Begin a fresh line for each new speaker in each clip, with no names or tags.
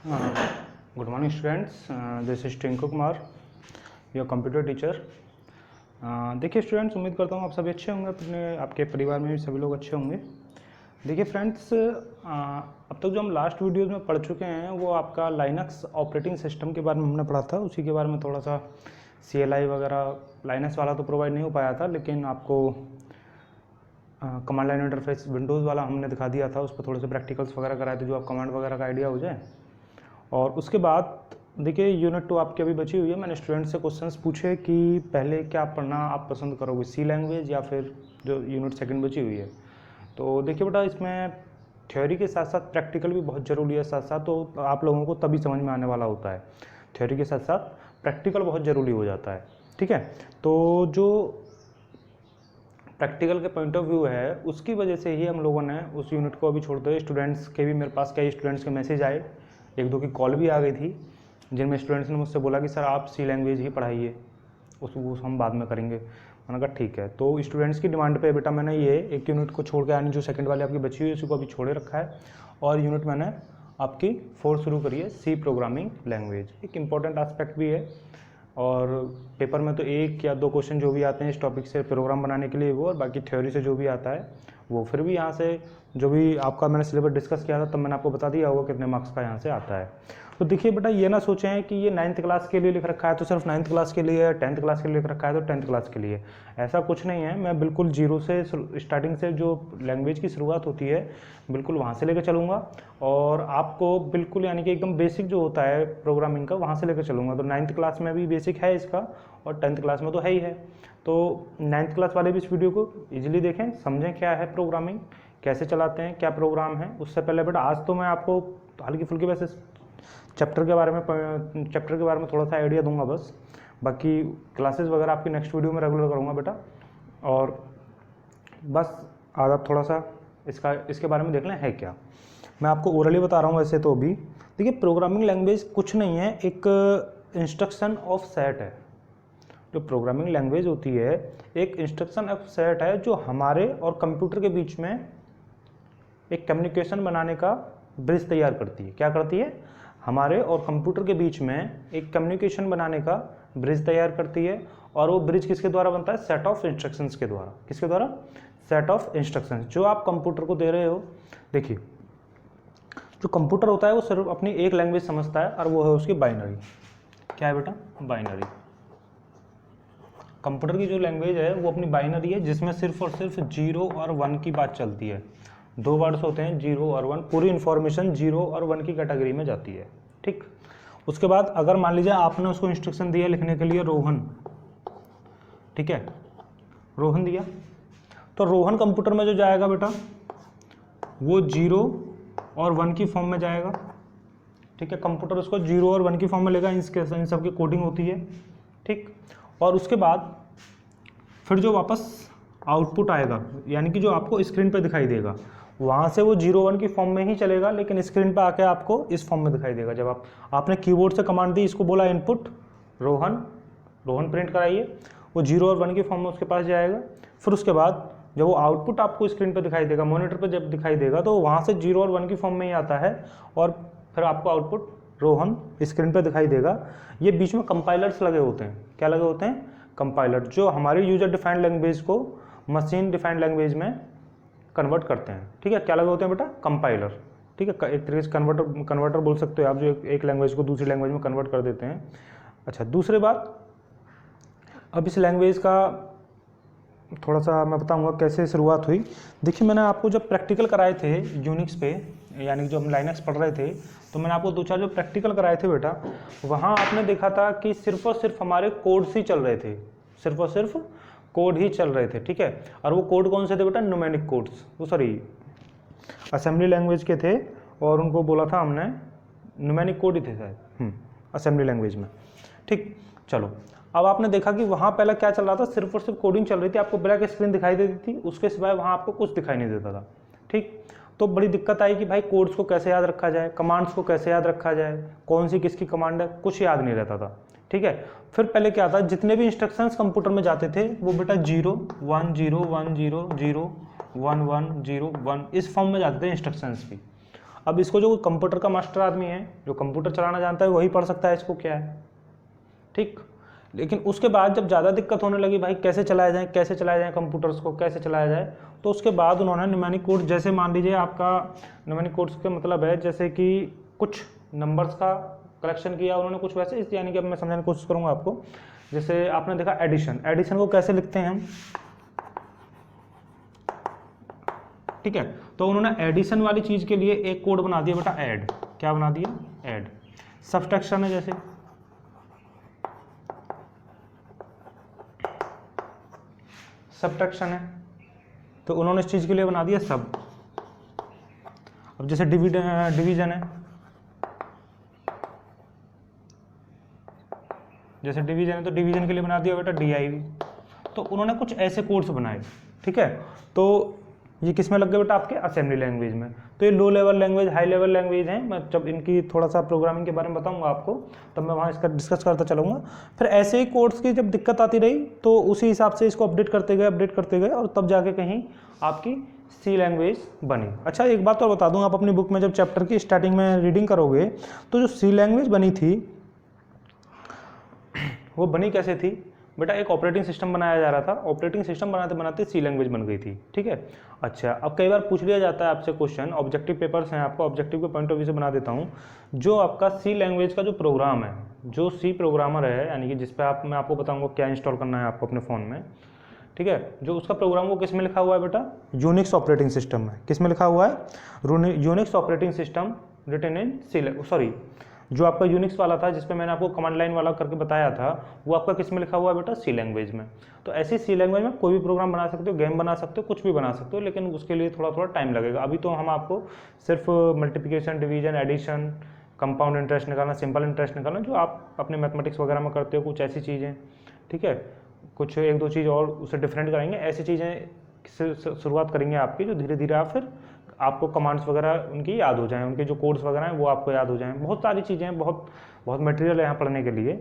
Good morning students, this is Tinku Kumar, your computer teacher. देखिए students, उम्मीद करता हूँ आप सभी अच्छे होंगे, अपने आपके परिवार में भी सभी लोग अच्छे होंगे। देखिए फ्रेंड्स, अब तक जो हम लास्ट वीडियोज़ में पढ़ चुके हैं वो आपका लाइनक्स ऑपरेटिंग सिस्टम के बारे में हमने पढ़ा था। उसी के बारे में थोड़ा सा CLI वगैरह लाइनक्स वाला तो प्रोवाइड नहीं हो पाया था, लेकिन आपको कमांड लाइन इंटरफेस विंडोज़ वाला हमने दिखा दिया था। उस पर थोड़े से प्रैक्टिकल्स वगैरह कराए थे जो आप कमांड वगैरह का आइडिया हो जाए। और उसके बाद देखिए यूनिट 2 आपकी अभी बची हुई है। मैंने स्टूडेंट से क्वेश्चंस पूछे कि पहले क्या पढ़ना आप पसंद करोगे, सी लैंग्वेज या फिर जो यूनिट 2 बची हुई है। तो देखिए बेटा, इसमें थ्योरी के साथ साथ प्रैक्टिकल भी बहुत ज़रूरी है। साथ साथ तो आप लोगों को तभी समझ में आने वाला होता है। थ्योरी के साथ साथ प्रैक्टिकल बहुत ज़रूरी हो जाता है, ठीक है। तो जो प्रैक्टिकल के पॉइंट ऑफ व्यू है उसकी वजह से ही हम लोगों ने उस यूनिट को अभी छोड़ दिया। स्टूडेंट्स के भी मेरे पास कई स्टूडेंट्स के मैसेज आए, एक दो की कॉल भी आ गई थी, जिनमें स्टूडेंट्स ने मुझसे बोला कि सर आप सी लैंग्वेज ही पढ़ाइए, उसको हम बाद में करेंगे। मैंने कहा ठीक है। तो स्टूडेंट्स की डिमांड पे बेटा मैंने ये एक यूनिट को छोड़ के, यानी जो सेकंड वाली आपकी बची हुई है उसी को अभी छोड़े रखा है, और यूनिट मैंने आपकी 4 शुरू करी है, सी प्रोग्रामिंग लैंग्वेज। एक इम्पॉर्टेंट एस्पेक्ट भी है, और पेपर में तो 1 या 2 क्वेश्चन जो भी आते हैं इस टॉपिक से प्रोग्राम बनाने के लिए वो, और बाकी थ्योरी से जो भी आता है वो। फिर भी यहाँ से जो भी आपका मैंने सिलेबस डिस्कस किया था तब मैंने आपको बता दिया होगा कितने मार्क्स का यहाँ से आता है। तो देखिए बेटा, ये ना सोचें कि ये 9th क्लास के लिए लिख रखा है तो सिर्फ 9th क्लास के लिए, 10th क्लास के लिए लिख रखा है तो 10th क्लास के लिए। ऐसा कुछ नहीं है। मैं बिल्कुल जीरो से, स्टार्टिंग से जो लैंग्वेज की शुरुआत होती है बिल्कुल वहाँ से लेकर चलूँगा, और आपको बिल्कुल यानी कि एकदम बेसिक जो होता है प्रोग्रामिंग का वहाँ से लेकर चलूँगा। तो 9th क्लास में भी बेसिक है इसका, और 10th क्लास में तो है ही है। तो 9th क्लास वाले भी इस वीडियो को ईजिली देखें, समझें क्या है प्रोग्रामिंग, कैसे चलाते हैं, क्या प्रोग्राम है। उससे पहले बेटा आज तो मैं आपको हल्की फुल्की वैसे चैप्टर के बारे में थोड़ा सा आइडिया दूंगा बस। बाकी क्लासेस वगैरह आपकी नेक्स्ट वीडियो में रेगुलर करूंगा बेटा। और बस आज आप थोड़ा सा इसके बारे में देख लें है क्या। मैं आपको ओरली बता रहा हूँ वैसे तो अभी। देखिए, प्रोग्रामिंग लैंग्वेज कुछ नहीं है, एक इंस्ट्रक्शन ऑफ सेट है। जो प्रोग्रामिंग लैंग्वेज होती है एक इंस्ट्रक्शन ऑफ सेट है जो हमारे और कंप्यूटर के बीच में एक कम्युनिकेशन बनाने का ब्रिज तैयार करती है। क्या करती है? हमारे और कंप्यूटर के बीच में एक कम्युनिकेशन बनाने का ब्रिज तैयार करती है। और वो ब्रिज किसके द्वारा बनता है? सेट ऑफ इंस्ट्रक्शंस के द्वारा। किसके द्वारा? सेट ऑफ इंस्ट्रक्शंस जो आप कंप्यूटर को दे रहे हो। देखिए, जो कंप्यूटर होता है वो सिर्फ अपनी एक लैंग्वेज समझता है, और वो है उसकी बाइनरी। क्या है बेटा? बाइनरी। कंप्यूटर की जो लैंग्वेज है वो अपनी बाइनरी है, जिसमें सिर्फ और सिर्फ 0 और 1 की बात चलती है। 2 वर्ड्स होते हैं 0 और 1, पूरी इन्फॉर्मेशन 0 और 1 की कैटेगरी में जाती है, ठीक। उसके बाद अगर मान लीजिए आपने उसको इंस्ट्रक्शन दिया लिखने के लिए रोहन, ठीक है, रोहन दिया, तो रोहन कंप्यूटर में जो जाएगा बेटा वो 0 और 1 की फॉर्म में जाएगा, ठीक है। कंप्यूटर उसको 0 और 1 की फॉर्म में लेगा, इन सब की कोडिंग होती है, ठीक। और उसके बाद फिर जो वापस आउटपुट आएगा, यानी कि जो आपको स्क्रीन पर दिखाई देगा, वहाँ से वो 0-1 की फॉर्म में ही चलेगा, लेकिन स्क्रीन पर आके आपको इस फॉर्म में दिखाई देगा। जब आपने कीबोर्ड से कमांड दी, इसको बोला इनपुट रोहन प्रिंट कराइए, वो 0 और 1 की फॉर्म में उसके पास जाएगा। फिर उसके बाद जब वो आउटपुट आपको स्क्रीन पर दिखाई देगा, मॉनिटर पर जब दिखाई देगा, तो वहाँ से 0 और 1 की फॉर्म में ही आता है, और फिर आपको आउटपुट रोहन स्क्रीन पर दिखाई देगा। ये बीच में कंपाइलर्स लगे होते हैं। क्या लगे होते हैं? कंपाइलर, जो हमारी यूजर डिफाइंड लैंग्वेज को मशीन डिफाइंड लैंग्वेज में कन्वर्ट करते हैं, ठीक है। क्या लगे होते हैं बेटा? कंपाइलर, ठीक है। एक तरीके से कन्वर्टर बोल सकते हो आप, जो एक लैंग्वेज को दूसरी लैंग्वेज में कन्वर्ट कर देते हैं। अच्छा, दूसरी बात, अब इस लैंग्वेज का थोड़ा सा मैं बताऊंगा कैसे शुरुआत हुई। देखिए, मैंने आपको जब प्रैक्टिकल कराए थे यूनिक्स पे, यानी जब हम लाइनक्स पढ़ रहे थे, तो मैंने आपको 2-4 जो प्रैक्टिकल कराए थे बेटा, वहाँ आपने देखा था कि सिर्फ और सिर्फ हमारे कोड्स ही चल रहे थे, सिर्फ और सिर्फ कोड ही चल रहे थे, ठीक है। और वो कोड कौन से थे बेटा? न्यूमेरिक कोड्स, वो सॉरी असेंबली लैंग्वेज के थे, और उनको बोला था हमने न्यूमेरिक कोड ही थे शायद असेंबली लैंग्वेज में, ठीक। चलो, अब आपने देखा कि वहाँ पहले क्या चल रहा था? सिर्फ और सिर्फ कोडिंग चल रही थी, आपको ब्लैक स्क्रीन दिखाई देती थी, उसके सिवाय वहाँ आपको कुछ दिखाई नहीं देता था, ठीक। तो बड़ी दिक्कत आई कि भाई कोड्स को कैसे याद रखा जाए, कमांड्स को कैसे याद रखा जाए, कौन सी किसकी कमांड है, कुछ याद नहीं रहता था, ठीक है। फिर पहले क्या था, जितने भी इंस्ट्रक्शंस कंप्यूटर में जाते थे वो बेटा 0 1 0 1 0 0 1 1 0 1 इस फॉर्म में जाते थे इंस्ट्रक्शंस भी। अब इसको जो कंप्यूटर का मास्टर आदमी है, जो कंप्यूटर चलाना जानता है, वही पढ़ सकता है इसको क्या है, ठीक। लेकिन उसके बाद जब ज़्यादा दिक्कत होने लगी भाई कैसे चलाया जाए कंप्यूटर्स को, कैसे चलाया जाए, तो उसके बाद उन्होंने न्यूमेरिक कोड, जैसे मान लीजिए आपका न्यूमेरिक कोड्स का मतलब है जैसे कि कुछ नंबर्स का कलेक्शन किया उन्होंने कुछ वैसे, इस यानी कि अब मैं समझाने की कोशिश करूँगा आपको। जैसे आपने देखा एडिशन को कैसे लिखते हैं हम, ठीक है। तो उन्होंने एडिशन वाली चीज़ के लिए एक कोड बना दिया बेटा ऐड, क्या बना दिया, ऐड। सब्ट्रैक्शन है जैसे सब्ट्रैक्शन है, तो उन्होंने इस चीज़ के लिए बना दिया सब। अब जैसे डिवीजन है, जैसे डिवीजन है तो डिवीजन के लिए बना दिया बेटा DIV। तो उन्होंने कुछ ऐसे कोड्स बनाए, ठीक है। तो ये किस में लग गए बेटा, आपके असेंबली लैंग्वेज में। तो ये low level language, high level language हैं। मैं जब इनकी थोड़ा सा प्रोग्रामिंग के बारे में बताऊंगा आपको, तब मैं वहाँ इसका डिस्कस करता चलूँगा। फिर ऐसे ही कोड्स की जब दिक्कत आती रही तो उसी हिसाब से इसको अपडेट करते गए और तब जाके कहीं आपकी C लैंग्वेज बनी। अच्छा एक बात और बता दूँ, आप अपनी बुक में जब चैप्टर की स्टार्टिंग में रीडिंग करोगे तो जो C लैंग्वेज बनी थी वो बनी कैसे थी बेटा, एक ऑपरेटिंग सिस्टम बनाया जा रहा था, ऑपरेटिंग सिस्टम बनाते बनाते C लैंग्वेज बन गई थी, ठीक है। अच्छा अब कई बार पूछ लिया जाता है आपसे क्वेश्चन, ऑब्जेक्टिव पेपर्स हैं, आपको ऑब्जेक्टिव के पॉइंट ऑफ व्यू से बना देता हूँ। जो आपका C लैंग्वेज का जो प्रोग्राम है, जो C प्रोग्रामर है, यानी कि जिस पे मैं आपको बताऊँगा क्या इंस्टॉल करना है आपको अपने फ़ोन में, ठीक है। जो उसका प्रोग्राम वो किस में लिखा हुआ है बेटा, यूनिक्स ऑपरेटिंग सिस्टम में। किस में लिखा हुआ है, Unix operating system written in C, जो आपका यूनिक्स वाला था जिसपे मैंने आपको कमांड लाइन वाला करके बताया था, वो आपका किस में लिखा हुआ है बेटा, C लैंग्वेज में। तो ऐसी C लैंग्वेज में कोई भी प्रोग्राम बना सकते हो, गेम बना सकते हो, कुछ भी बना सकते हो, लेकिन उसके लिए थोड़ा थोड़ा टाइम लगेगा। अभी तो हम आपको सिर्फ multiplication, division, addition, compound interest निकालना, सिंपल इंटरेस्ट निकालना, जो आप अपने मैथमेटिक्स वगैरह में करते हो, कुछ ऐसी चीज़ें, ठीक है। कुछ एक दो चीज़ और उसे डिफरेंट करेंगे, ऐसी चीज़ें से शुरुआत करेंगे आपकी, जो धीरे धीरे आप फिर आपको कमांड्स वगैरह उनकी याद हो जाएं, उनके जो कोड्स वगैरह हैं वो आपको याद हो जाएं। बहुत सारी चीज़ें हैं, बहुत बहुत मटेरियल है यहाँ पढ़ने के लिए,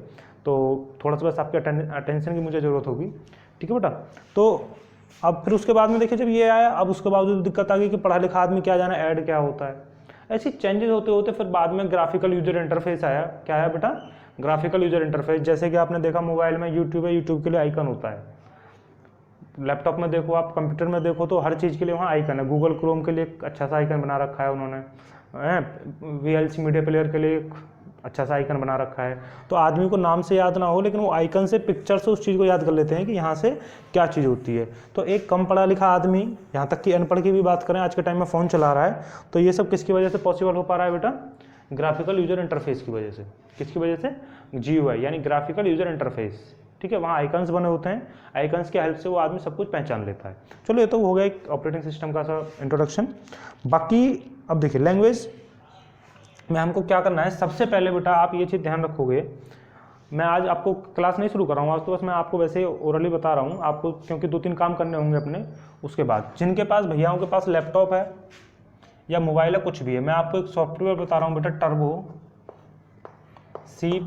तो थोड़ा सा बस आपके अटेंशन की मुझे ज़रूरत होगी, ठीक है बेटा। तो अब फिर उसके बाद में देखिए जब ये आया, अब उसके बाद दिक्कत आ गई कि पढ़ा लिखा आदमी क्या जाना ऐड क्या होता है। ऐसी चेंजेस होते होते फिर बाद में ग्राफिकल यूजर इंटरफेस आया। क्या आया बेटा, ग्राफिकल यूजर इंटरफेस। जैसे कि आपने देखा मोबाइल में यूट्यूब है, यूट्यूब के लिए आइकन होता है, लैपटॉप में देखो आप, कंप्यूटर में देखो तो हर चीज़ के लिए वहाँ आइकन है। गूगल क्रोम के लिए एक अच्छा सा आइकन बना रखा है उन्होंने, VLC मीडिया प्लेयर के लिए एक अच्छा सा आइकन बना रखा है। तो आदमी को नाम से याद ना हो, लेकिन वो आइकन से, पिक्चर से उस चीज़ को याद कर लेते हैं कि यहाँ से क्या चीज़ होती है। तो एक कम पढ़ा लिखा आदमी, यहाँ तक कि अनपढ़ की भी बात करें, आज के टाइम में फ़ोन चला रहा है, तो ये सब किसकी वजह से पॉसिबल हो पा रहा है बेटा, ग्राफिकल यूजर इंटरफेस की वजह से। किसकी वजह से, GUI यानी ग्राफिकल यूजर इंटरफेस, ठीक है। वहाँ आइकन्स बने होते हैं, आइकन्स की हेल्प से वो आदमी सब कुछ पहचान लेता है। चलो ये तो हो गया एक ऑपरेटिंग सिस्टम का सा इंट्रोडक्शन। बाकी अब देखिए लैंग्वेज में हमको क्या करना है। सबसे पहले बेटा आप ये चीज़ ध्यान रखोगे, मैं आज आपको क्लास नहीं शुरू कर रहा हूँ, आज तो बस मैं आपको वैसे ओरली बता रहा हूँ आपको, क्योंकि 2-3 काम करने होंगे अपने। उसके बाद जिनके पास, भैयाओं के पास लैपटॉप है या मोबाइल है, कुछ भी है, मैं आपको एक सॉफ्टवेयर बता रहा हूँ बेटा, टर्बो C++,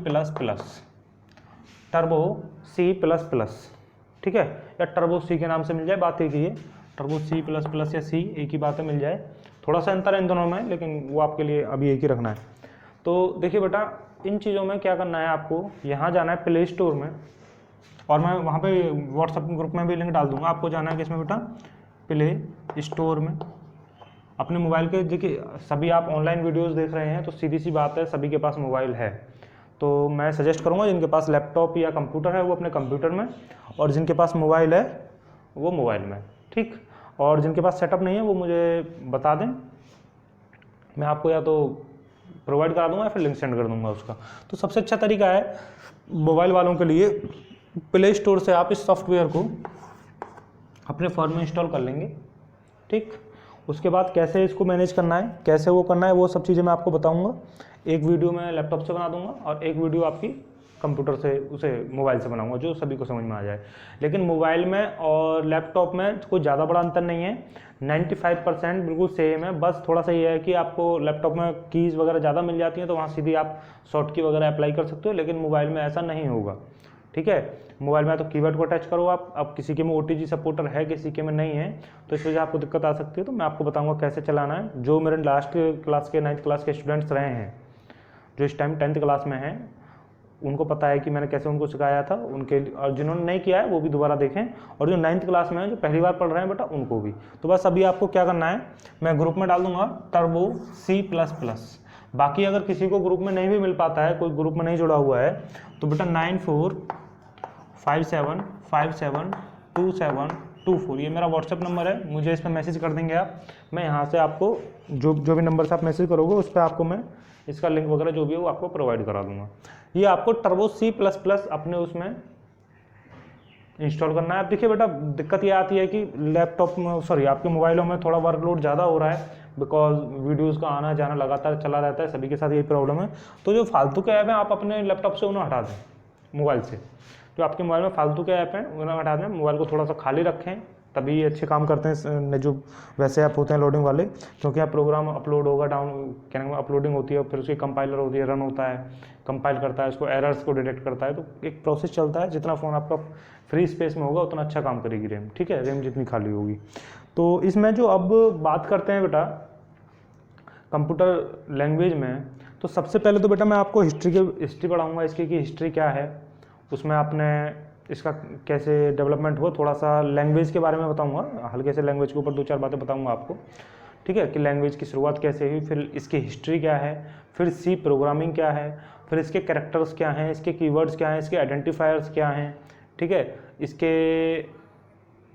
ठीक है, या टर्बो C के नाम से मिल जाए, बात एक ही है। टर्बो C++ या C एक ही बात है, मिल जाए। थोड़ा सा अंतर है इन दोनों में, लेकिन वो आपके लिए अभी एक ही रखना है। तो देखिए बेटा इन चीज़ों में क्या करना है आपको, यहाँ जाना है प्ले स्टोर में, और मैं वहाँ पे व्हाट्सएप ग्रुप में भी लिंक डाल दूँगा। आपको जाना है किसमें बेटा, प्ले स्टोर में। अपने मोबाइल के, देखिए सभी आप ऑनलाइन वीडियोज़ देख रहे हैं, तो सीधी सी बात है सभी के पास मोबाइल है। तो मैं सजेस्ट करूँगा जिनके पास लैपटॉप या कंप्यूटर है वो अपने कंप्यूटर में, और जिनके पास मोबाइल है वो मोबाइल में, ठीक। और जिनके पास सेटअप नहीं है वो मुझे बता दें, मैं आपको या तो प्रोवाइड करा दूंगा या फिर लिंक सेंड कर दूंगा उसका। तो सबसे अच्छा तरीका है मोबाइल वालों के लिए, प्ले स्टोर से आप इस सॉफ्टवेयर को अपने फ़ोन में इंस्टॉल कर लेंगे, ठीक। उसके बाद कैसे इसको मैनेज करना है, कैसे वो करना है, वो सब चीज़ें मैं आपको बताऊंगा। एक वीडियो मैं लैपटॉप से बना दूंगा और एक वीडियो आपकी कंप्यूटर से, उसे मोबाइल से बनाऊंगा, जो सभी को समझ में आ जाए। लेकिन मोबाइल में और लैपटॉप में कोई ज़्यादा बड़ा अंतर नहीं है, 95% बिल्कुल सेम है। बस थोड़ा सा ये है कि आपको लैपटॉप में कीज़ वगैरह ज़्यादा मिल जाती हैं, तो वहाँ सीधी आप शॉर्ट की वगैरह अप्लाई कर सकते हो, लेकिन मोबाइल में ऐसा नहीं होगा, ठीक है। मोबाइल में तो कीबोर्ड को टच करो आप, अब किसी के में OTG सपोर्टर है, किसी के में नहीं है, तो इस वजह से आपको दिक्कत आ सकती है। तो मैं आपको बताऊंगा कैसे चलाना है। जो मेरे लास्ट क्लास के 9th क्लास के स्टूडेंट्स रहे हैं, जो इस टाइम 10th क्लास में हैं, उनको पता है कि मैंने कैसे उनको सिखाया था उनके, और जिन्होंने नहीं किया है वो भी दोबारा देखें, और जो 9th क्लास में है, जो पहली बार पढ़ रहे हैं बेटा, उनको भी। तो बस अभी आपको क्या करना है, मैं ग्रुप में डाल दूंगा टर्बो C++। बाकी अगर किसी को ग्रुप में नहीं भी मिल पाता है, कोई ग्रुप में नहीं जुड़ा हुआ है, तो बेटा 9457572724 ये मेरा व्हाट्सएप नंबर है, मुझे इस पर मैसेज कर देंगे आप। मैं यहाँ से आपको जो भी नंबर से आप मैसेज करोगे उस पर आपको मैं इसका लिंक वगैरह जो भी है वो आपको प्रोवाइड करा दूंगा। ये आपको टर्बो C++ अपने उसमें इंस्टॉल करना है। अब देखिए बेटा, दिक्कत ये आती है कि लैपटॉप में, सॉरी, आपके मोबाइलों में थोड़ा वर्कलोड ज़्यादा हो रहा है, बिकॉज वीडियोज़ का आना जाना लगातार चला रहता है, सभी के साथ यही प्रॉब्लम है। तो जो फालतू के ऐप हैं आप अपने लैपटॉप से उन्हें हटा दें, मोबाइल से। जो आपके मोबाइल में फालतू के ऐप हैं उन्हें हटा दें, मोबाइल को थोड़ा सा खाली रखें, तभी ये अच्छे काम करते हैं जो वैसे ऐप होते हैं लोडिंग वाले। क्योंकि आप प्रोग्राम अपलोड होगा, क्या नाम है, अपलोडिंग होती है, फिर उसकी कंपाइलर होती है, रन होता है, कंपाइल करता है, उसको एरर्स को डिटेक्ट करता है, तो एक प्रोसेस चलता है। जितना फ़ोन आपका फ्री स्पेस में होगा उतना अच्छा काम करेगी रैम, ठीक है, रैम जितनी खाली होगी। तो इसमें जो अब बात करते हैं बेटा कंप्यूटर लैंग्वेज में, तो सबसे पहले तो बेटा मैं आपको हिस्ट्री पढ़ाऊँगा इसकी, कि हिस्ट्री क्या है, उसमें आपने इसका कैसे डेवलपमेंट हुआ, थोड़ा सा लैंग्वेज के बारे में बताऊंगा, हल्के से लैंग्वेज के ऊपर 2-4 बातें बताऊंगा आपको, ठीक है, कि लैंग्वेज की शुरुआत कैसे हुई, फिर इसकी हिस्ट्री क्या है, फिर C प्रोग्रामिंग क्या है, फिर इसके कैरेक्टर्स क्या हैं, इसके कीवर्ड्स क्या हैं, इसके आइडेंटिफायर्स क्या हैं, ठीक है, इसके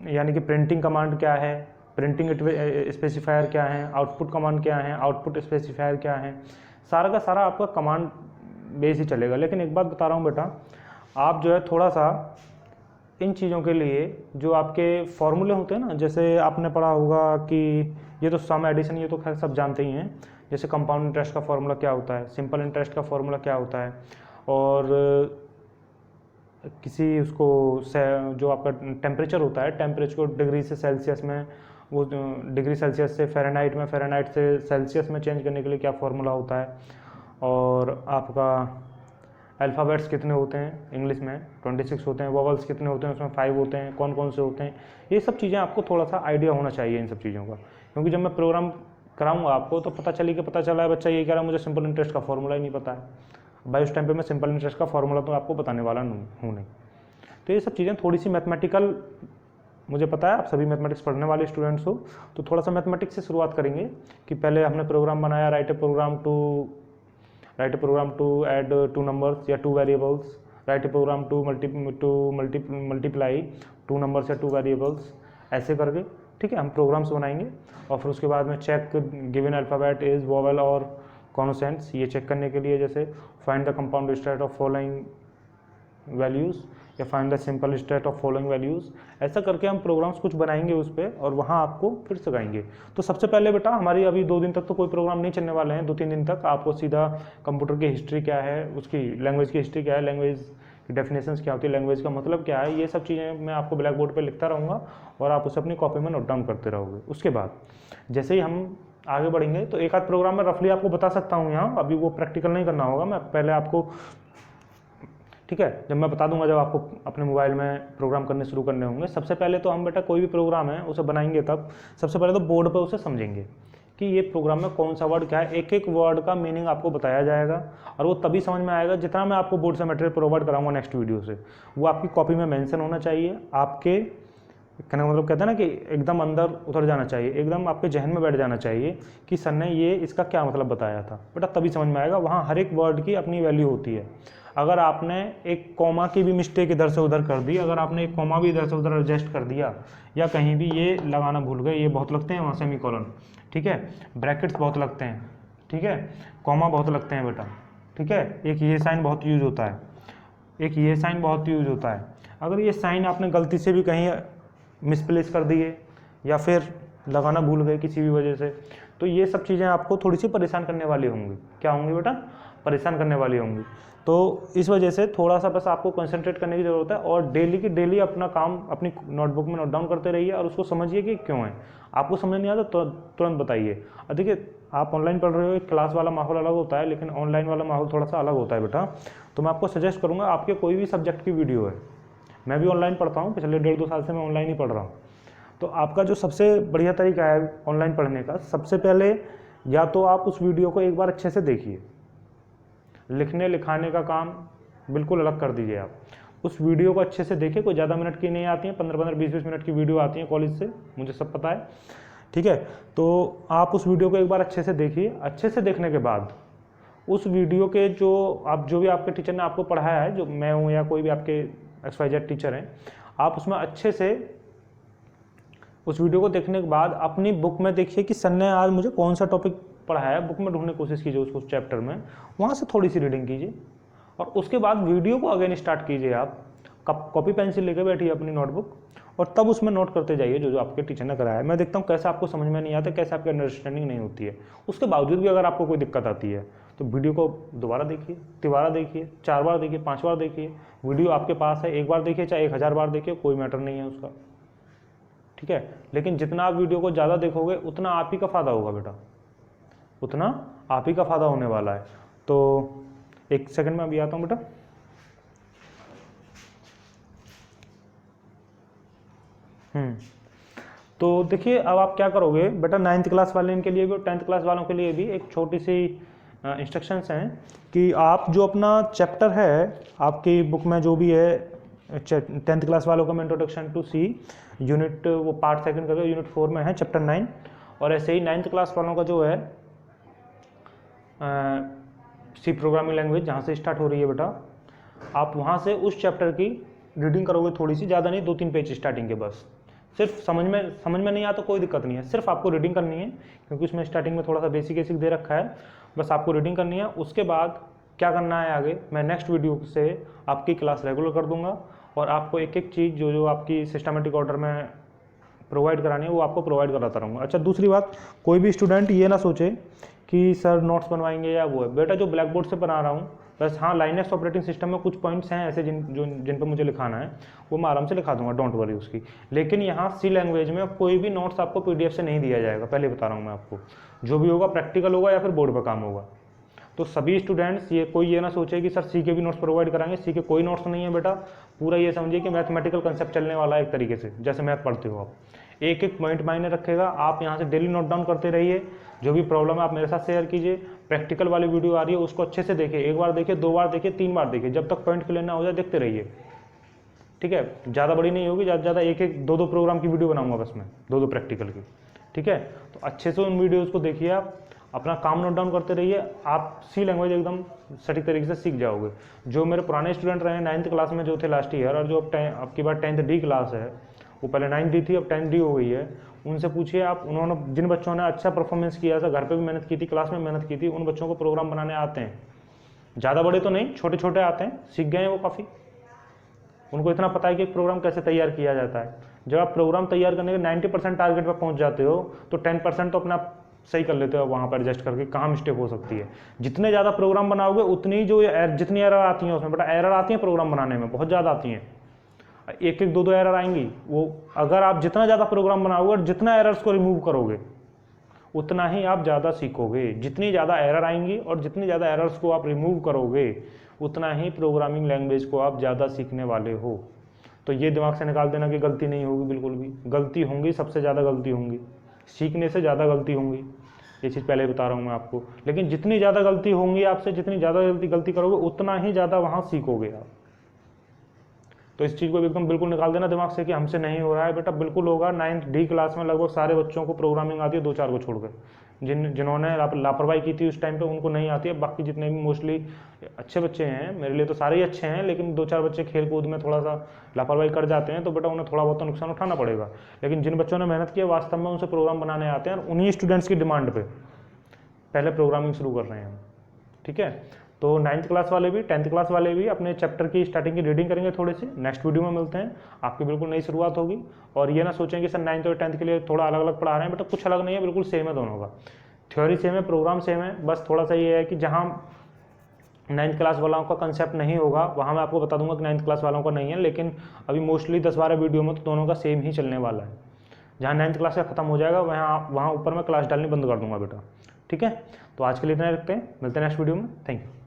यानी कि प्रिंटिंग कमांड क्या है, प्रिंटिंग स्पेसिफायर क्या है, आउटपुट कमांड क्या है, आउटपुट स्पेसिफायर क्या है, सारा का सारा आपका कमांड बेस ही चलेगा। लेकिन एक बात बता रहा हूँ बेटा, आप जो है थोड़ा सा इन चीज़ों के लिए जो आपके फॉर्मूले होते हैं ना, जैसे आपने पढ़ा होगा कि ये तो सम एडिशन, ये तो खैर सब जानते ही हैं, जैसे कंपाउंड इंटरेस्ट का फॉर्मूला क्या होता है, सिंपल इंटरेस्ट का फॉर्मूला क्या होता है, और किसी उसको जो आपका टेम्परेचर होता है, टेम्परेचर को डिग्री से सेल्सियस में, वो डिग्री सेल्सियस से फ़ारेनहाइट में, फ़ारेनहाइट से सेल्सियस में चेंज करने के लिए क्या फॉर्मूला होता है, और आपका अल्फ़ाबेट्स कितने होते हैं इंग्लिश में, 26 होते हैं, वोवल्स कितने होते हैं उसमें, 5 होते हैं, कौन कौन से होते हैं, ये सब चीज़ें आपको थोड़ा सा आइडिया होना चाहिए इन सब चीज़ों का। क्योंकि जब मैं प्रोग्राम कराऊंगा आपको तो पता चला है बच्चा ये कह रहा है मुझे सिंपल इंटरेस्ट का फॉर्मूला ही नहीं पता है, भाई उस टाइम पे मैं सिंपल इंटरेस्ट का फॉर्मूला तो आपको बताने वाला हूँ नहीं। तो ये सब चीज़ें थोड़ी सी मैथमेटिकल, मुझे पता है आप सभी मैथमेटिक्स पढ़ने वाले स्टूडेंट्स हो, तो थोड़ा सा मैथमेटिक्स से शुरुआत करेंगे कि पहले हमने प्रोग्राम बनाया, write a program to add 2 numbers या 2 variables, write a program to multiply 2 numbers या 2 वेरिएबल्स, ऐसे करके, ठीक है, हम प्रोग्राम्स बनाएंगे। और फिर उसके बाद में check given alphabet is vowel और कॉन्सोनेंट्स, ये चेक करने के लिए जैसे find the compound state of following values या find the simple state of following values, ऐसा करके हम प्रोग्राम्स कुछ बनाएंगे उस पर, और वहाँ आपको फिर सिखाएंगे। तो सबसे पहले बेटा हमारी अभी 2 दिन तक तो कोई प्रोग्राम नहीं चलने वाले हैं, 2-3 दिन तक आपको सीधा कंप्यूटर की हिस्ट्री क्या है, उसकी लैंग्वेज की हिस्ट्री क्या है, लैंग्वेज की डेफिनेशंस क्या होती है, लैंग्वेज का मतलब क्या है, ये सब चीज़ें मैं आपको ब्लैक बोर्ड पर लिखता रहूँगा और आप उसे अपनी कॉपी में नोट डाउन करते रहोगे। उसके बाद जैसे ही हम आगे बढ़ेंगे तो एक आध प्रोग्राम में रफली आपको बता सकता हूँ यहाँ, अभी वो प्रैक्टिकल नहीं करना होगा, मैं पहले आपको, ठीक है, जब मैं बता दूंगा, जब आपको अपने मोबाइल में प्रोग्राम करने शुरू करने होंगे। सबसे पहले तो हम बेटा कोई भी प्रोग्राम है उसे बनाएंगे तब सबसे पहले तो बोर्ड पर उसे समझेंगे कि ये प्रोग्राम में कौन सा वर्ड क्या है, एक एक वर्ड का मीनिंग आपको बताया जाएगा, और वो तभी समझ में आएगा जितना मैं आपको बोर्ड से मटेरियल प्रोवाइड कराऊंगा नेक्स्ट वीडियो से, वो आपकी कॉपी में मेंशन होना चाहिए, आपके कहने का मतलब कहते हैं ना कि एकदम अंदर उतर जाना चाहिए, एकदम आपके जहन में बैठ जाना चाहिए कि सर ने ये इसका क्या मतलब बताया था, बेटा तभी समझ में आएगा। वहाँ हर एक वर्ड की अपनी वैल्यू होती है। अगर आपने एक कॉमा की भी मिस्टेक इधर से उधर कर दी, अगर आपने एक कॉमा भी इधर से उधर एडजस्ट कर दिया, या कहीं भी ये लगाना भूल गए, ये बहुत लगते हैं वहाँ सेमीकोलन, ठीक है, ब्रैकेट्स बहुत लगते हैं, ठीक है, कॉमा बहुत लगते हैं बेटा, ठीक है, एक ये साइन बहुत यूज होता है, एक ये साइन बहुत यूज होता है। अगर ये साइन आपने गलती से भी कहीं मिसप्लेस कर दिए या फिर लगाना भूल गए किसी भी वजह से, तो ये सब चीज़ें आपको थोड़ी सी परेशान करने वाली होंगी। क्या होंगी बेटा? परेशान करने वाली होंगी। तो इस वजह से थोड़ा सा बस आपको कंसंट्रेट करने की ज़रूरत है, और डेली की डेली अपना काम अपनी नोटबुक में नोट डाउन करते रहिए, और उसको समझिए कि क्यों है। आपको समझ नहीं आता तो तुरंत बताइए। और देखिए आप ऑनलाइन पढ़ रहे हो, एक क्लास वाला माहौल अलग होता है, लेकिन ऑनलाइन वाला माहौल थोड़ा सा अलग होता है बेटा। तो मैं आपको सजेस्ट करूँगा, आपके कोई भी सब्जेक्ट की वीडियो है, मैं भी ऑनलाइन पढ़ता हूँ, पिछले 1.5-2 साल से मैं ऑनलाइन ही पढ़ रहा हूँ। तो आपका जो सबसे बढ़िया तरीका है ऑनलाइन पढ़ने का, सबसे पहले या तो आप उस वीडियो को एक बार अच्छे से देखिए, लिखने लिखाने का काम बिल्कुल अलग कर दीजिए। आप उस वीडियो को अच्छे से देखिए, कोई ज़्यादा मिनट की नहीं आती है, 15-15, 20-20 मिनट की वीडियो आती है कॉलेज से, मुझे सब पता है, ठीक है। तो आप उस वीडियो को एक बार अच्छे से देखिए। अच्छे से देखने के बाद उस वीडियो के जो भी आपके टीचर ने आपको पढ़ाया है, जो मैं हूँ या कोई भी आपके XYZ टीचर हैं, आप उसमें अच्छे से उस वीडियो को देखने के बाद अपनी बुक में देखिए कि सर ने आज मुझे कौन सा टॉपिक पढ़ाया है, बुक में ढूंढने की कोशिश कीजिए उसको, उस चैप्टर में, वहाँ से थोड़ी सी रीडिंग कीजिए और उसके बाद वीडियो को अगेन स्टार्ट कीजिए। आप कॉपी पेंसिल लेके बैठिए अपनी नोटबुक और तब उसमें नोट करते जाइए जो आपके टीचर ने कराया है। मैं देखता हूँ कैसे आपको समझ में नहीं आता, कैसे आपकी अंडरस्टैंडिंग नहीं होती है। उसके बावजूद भी अगर आपको कोई दिक्कत आती है तो वीडियो को दोबारा देखिए, तिबारा देखिए, 4 बार देखिए, 5 बार देखिए। वीडियो आपके पास है, एक बार देखिए चाहे 1000 बार देखिए, कोई मैटर नहीं है उसका, ठीक है। लेकिन जितना आप वीडियो को ज़्यादा देखोगे उतना आप ही का फ़ायदा होगा बेटा, उतना आप ही का फ़ायदा होने वाला है। तो एक सेकंड में अभी आता हूँ बेटा। तो देखिए अब आप क्या करोगे बेटा, 9th क्लास वाले इनके लिए भी और 10th क्लास वालों के लिए भी एक छोटी सी इंस्ट्रक्शंस हैं कि आप जो अपना चैप्टर है आपकी बुक में जो भी है, 10th क्लास वालों का इंट्रोडक्शन टू सी यूनिट, वो पार्ट 2 करके यूनिट 4 में है, चैप्टर 9। और ऐसे ही 9th क्लास वालों का जो है सी प्रोग्रामिंग लैंग्वेज जहाँ से स्टार्ट हो रही है बेटा, आप वहाँ से उस चैप्टर की रीडिंग करोगे थोड़ी सी, ज़्यादा नहीं, 2-3 पेज स्टार्टिंग के बस। सिर्फ समझ में नहीं आता कोई दिक्कत नहीं है, सिर्फ आपको रीडिंग करनी है क्योंकि उसमें स्टार्टिंग में थोड़ा सा बेसिक दे रखा है, बस आपको रीडिंग करनी है। उसके बाद क्या करना है आगे, मैं नेक्स्ट वीडियो से आपकी क्लास रेगुलर कर दूंगा और आपको एक एक चीज़ जो आपकी सिस्टमेटिक ऑर्डर में प्रोवाइड करानी है वो आपको प्रोवाइड कराता रहूँगा। अच्छा, दूसरी बात, कोई भी स्टूडेंट ये ना सोचे कि सर नोट्स बनवाएंगे या वो है, बेटा जो ब्लैक बोर्ड से बना रहा हूँ बस, हाँ लाइनेक्स ऑपरेटिंग सिस्टम में कुछ पॉइंट्स हैं ऐसे जिन पर मुझे लिखाना है, वो मैं आराम से लिखा दूंगा, डोंट वरी उसकी। लेकिन यहाँ सी लैंग्वेज में कोई भी नोट्स आपको PDF से नहीं दिया जाएगा, पहले बता रहा हूँ मैं आपको। जो भी होगा प्रैक्टिकल होगा या फिर बोर्ड पर काम होगा। तो सभी स्टूडेंट्स कोई ये ना सोचे कि सर सी के भी नोट्स प्रोवाइड कराएंगे, सी के कोई नोट्स नहीं है बेटा। पूरा ये समझिए कि मैथमेटिकल कंसेप्ट चलने वाला है एक तरीके से, जैसे मैथ पढ़ते हो आप, एक एक पॉइंट मायने रखेगा। आप यहाँ से डेली नोट डाउन करते रहिए, जो भी प्रॉब्लम है आप मेरे साथ शेयर कीजिए। प्रैक्टिकल वाली वीडियो आ रही है उसको अच्छे से देखिए, 1 बार देखिए, 2 बार देखिए, 3 बार देखिए, जब तक पॉइंट क्लियर ना हो जाए देखते रहिए, ठीक है। ज़्यादा बड़ी नहीं होगी, ज़्यादा से ज़्यादा 1-1, 2-2 प्रोग्राम की वीडियो बनाऊंगा बस मैं, 2-2 प्रैक्टिकल की, ठीक है। तो अच्छे से उन वीडियोज़ को देखिए, आप अपना काम नोट डाउन करते रहिए, आप सी लैंग्वेज एकदम सटीक तरीके से सीख जाओगे। जो मेरे पुराने स्टूडेंट रहे 9th क्लास में जो थे लास्ट ईयर, और जो अब की बार 10th D क्लास है, वो पहले 9th D थी अब 10th D हो गई है, उनसे पूछिए आप, उन्होंने जिन बच्चों ने अच्छा परफॉर्मेंस किया था, घर पे भी मेहनत की थी, क्लास में मेहनत की थी, उन बच्चों को प्रोग्राम बनाने आते हैं। ज़्यादा बड़े तो नहीं, छोटे छोटे आते हैं, सीख गए हैं वो काफ़ी, उनको इतना पता है कि एक प्रोग्राम कैसे तैयार किया जाता है। जब आप प्रोग्राम तैयार करने के 90% टारगेट पर पहुंच जाते हो तो 10% तो अपना सही कर लेते हो वहाँ पर एडजस्ट करके, कहाँ मिस्टेक हो सकती है। जितने ज़्यादा प्रोग्राम बनाओगे उतनी जितनी एरर आती हैं उसमें, बेटा एरर आती है प्रोग्राम बनाने में बहुत ज़्यादा आती हैं, 1-1, 2-2 एरर आएंगी। वो अगर आप जितना ज़्यादा प्रोग्राम बनाओगे और जितना एरर्स को रिमूव करोगे उतना ही आप ज़्यादा सीखोगे। जितनी ज़्यादा एरर आएंगी और जितनी ज़्यादा एरर्स को आप रिमूव करोगे उतना ही प्रोग्रामिंग लैंग्वेज को आप ज़्यादा सीखने वाले हो। तो ये दिमाग से निकाल देना कि गलती नहीं होगी, बिल्कुल भी गलती होंगी, सबसे ज़्यादा गलती होंगी, सीखने से ज़्यादा गलती होंगी, ये चीज़ पहले बता रहा हूँ मैं आपको। लेकिन जितनी ज़्यादा गलती होंगी आपसे, जितनी ज़्यादा गलती करोगे उतना ही ज़्यादा वहाँ सीखोगे आप। तो इस चीज़ को एकदम बिल्कुल निकाल देना दिमाग से कि हमसे नहीं हो रहा है, बेटा बिल्कुल होगा। 9th D क्लास में लगभग सारे बच्चों को प्रोग्रामिंग आती है, 2-4 को छोड़कर। जिन्होंने लापरवाही की थी उस टाइम पे उनको नहीं आती है, बाकी जितने भी मोस्टली अच्छे बच्चे हैं, मेरे लिए तो सारे ही अच्छे हैं, लेकिन 2-4 बच्चे खेल कूद में थोड़ा सा लापरवाही कर जाते हैं, तो बेटा उन्हें थोड़ा बहुत तो नुकसान उठाना पड़ेगा। लेकिन जिन बच्चों ने मेहनत की है वास्तव में उनसे प्रोग्राम बनाने आते हैं, और उन्हीं स्टूडेंट्स की डिमांड पर पहले प्रोग्रामिंग शुरू कर रहे हैं हम, ठीक है। तो 9th क्लास वाले भी 10th क्लास वाले भी अपने चैप्टर की स्टार्टिंग की रीडिंग करेंगे थोड़ी सी। नेक्स्ट वीडियो में मिलते हैं, आपकी बिल्कुल नई शुरुआत होगी। और ये ना सोचें कि सर 9th और 10th के लिए थोड़ा अलग अलग पढ़ा रहे हैं, बेटा कुछ अलग नहीं है, बिल्कुल सेम है दोनों का। थ्योरी सेम है, प्रोग्राम सेम है, बस थोड़ा सा ये है कि जहाँ 9th क्लास वालों का कंसेप्ट नहीं होगा वहाँ मैं आपको बता दूंगा कि 9th क्लास वालों का नहीं है, लेकिन अभी मोस्टली 10-12 वीडियो में तो दोनों का सेम ही चलने वाला है। जहाँ 9th क्लास का खत्म हो जाएगा वहाँ ऊपर मैं क्लास डालनी बंद कर दूंगा बेटा, ठीक है, तो आज के लिए इतना रखते हैं, मिलते हैं नेक्स्ट वीडियो में। Thank you.